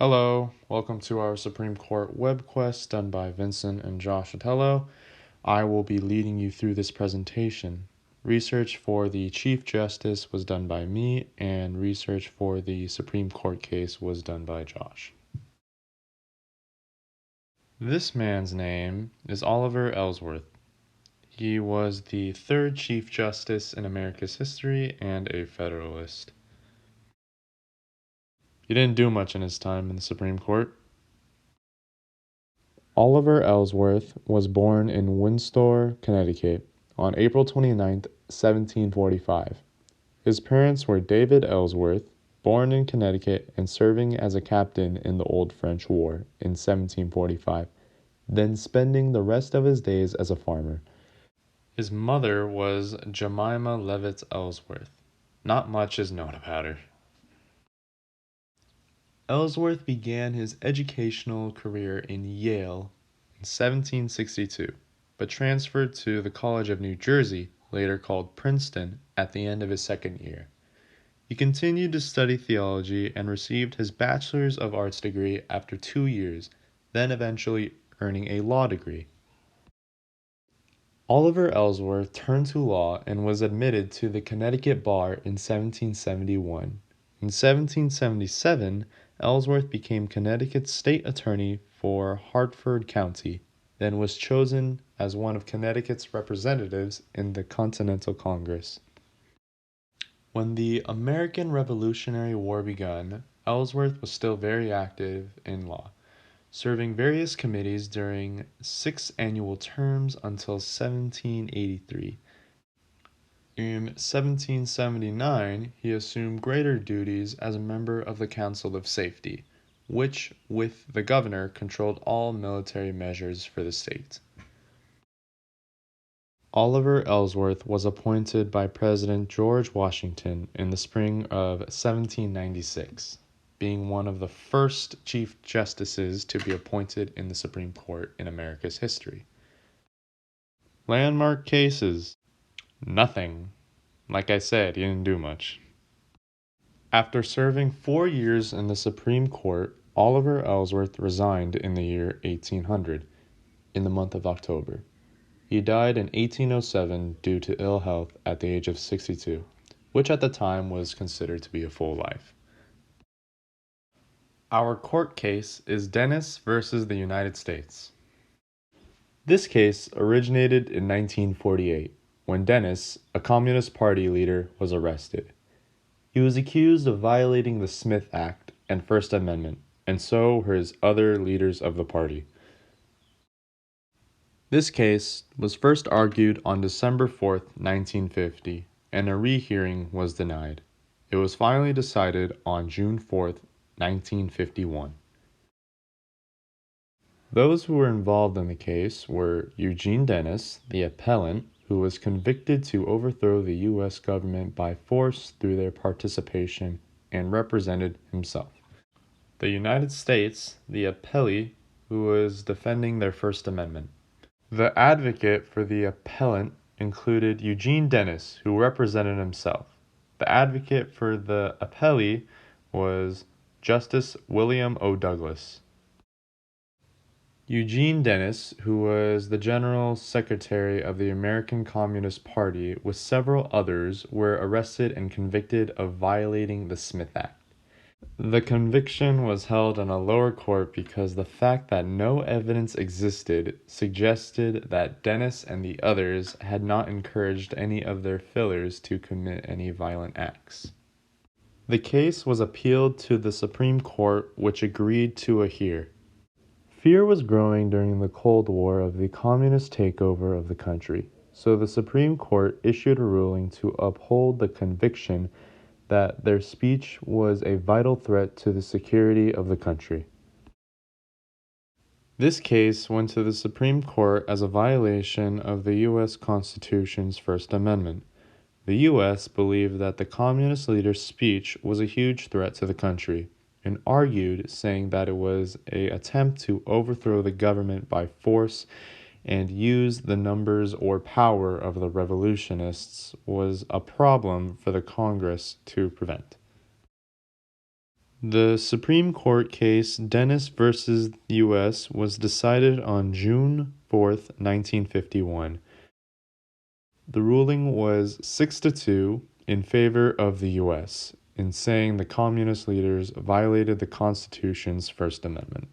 Hello, welcome to our Supreme Court web quest done by Vincent and Josh Otello. I will be leading you through this presentation. Research for the Chief Justice was done by me, and research for the Supreme Court case was done by Josh. This man's name is Oliver Ellsworth. He was the third Chief Justice in America's history and a Federalist. He didn't do much in his time in the Supreme Court. Oliver Ellsworth was born in Windsor, Connecticut, on April 29, 1745. His parents were David Ellsworth, born in Connecticut and serving as a captain in the Old French War in 1745, then spending the rest of his days as a farmer. His mother was Jemima Levitts Ellsworth. Not much is known about her. Ellsworth began his educational career in Yale in 1762, but transferred to the College of New Jersey, later called Princeton, at the end of his second year. He continued to study theology and received his Bachelor's of Arts degree after 2 years, then eventually earning a law degree. Oliver Ellsworth turned to law and was admitted to the Connecticut bar in 1771. In 1777, Ellsworth became Connecticut's state attorney for Hartford County, then was chosen as one of Connecticut's representatives in the Continental Congress. When the American Revolutionary War began, Ellsworth was still very active in law, serving various committees during 6 annual terms until 1783. In 1779, he assumed greater duties as a member of the Council of Safety, which, with the governor, controlled all military measures for the state. Oliver Ellsworth was appointed by President George Washington in the spring of 1796, being one of the first Chief Justices to be appointed in the Supreme Court in America's history. Landmark cases. Nothing. Like I said, he didn't do much. After serving 4 years in the Supreme Court, Oliver Ellsworth resigned in the year 1800, in the month of October. He died in 1807 due to ill health at the age of 62, which at the time was considered to be a full life. Our court case is Dennis versus the United States. This case originated in 1948, when Dennis, a Communist Party leader, was arrested. He was accused of violating the Smith Act and First Amendment, and so were his other leaders of the party. This case was first argued on December 4th, 1950, and a rehearing was denied. It was finally decided on June 4th, 1951. Those who were involved in the case were Eugene Dennis, the appellant, who was convicted to overthrow the U.S. government by force through their participation and represented himself. The United States, the appellee, who was defending their First Amendment. The advocate for the appellant included Eugene Dennis, who represented himself. The advocate for the appellee was Justice William O. Douglas. Eugene Dennis, who was the General Secretary of the American Communist Party, with several others, were arrested and convicted of violating the Smith Act. The conviction was held in a lower court because the fact that no evidence existed suggested that Dennis and the others had not encouraged any of their fillers to commit any violent acts. The case was appealed to the Supreme Court, which agreed to adhere. Fear was growing during the Cold War of the communist takeover of the country, so the Supreme Court issued a ruling to uphold the conviction that their speech was a vital threat to the security of the country. This case went to the Supreme Court as a violation of the U.S. Constitution's First Amendment. The U.S. believed that the communist leader's speech was a huge threat to the country, and argued, saying that it was an attempt to overthrow the government by force and use the numbers or power of the revolutionists was a problem for the Congress to prevent. The Supreme Court case Dennis versus U.S. was decided on June 4th, 1951. The ruling was 6-2 in favor of the U.S., in saying the communist leaders violated the Constitution's First Amendment.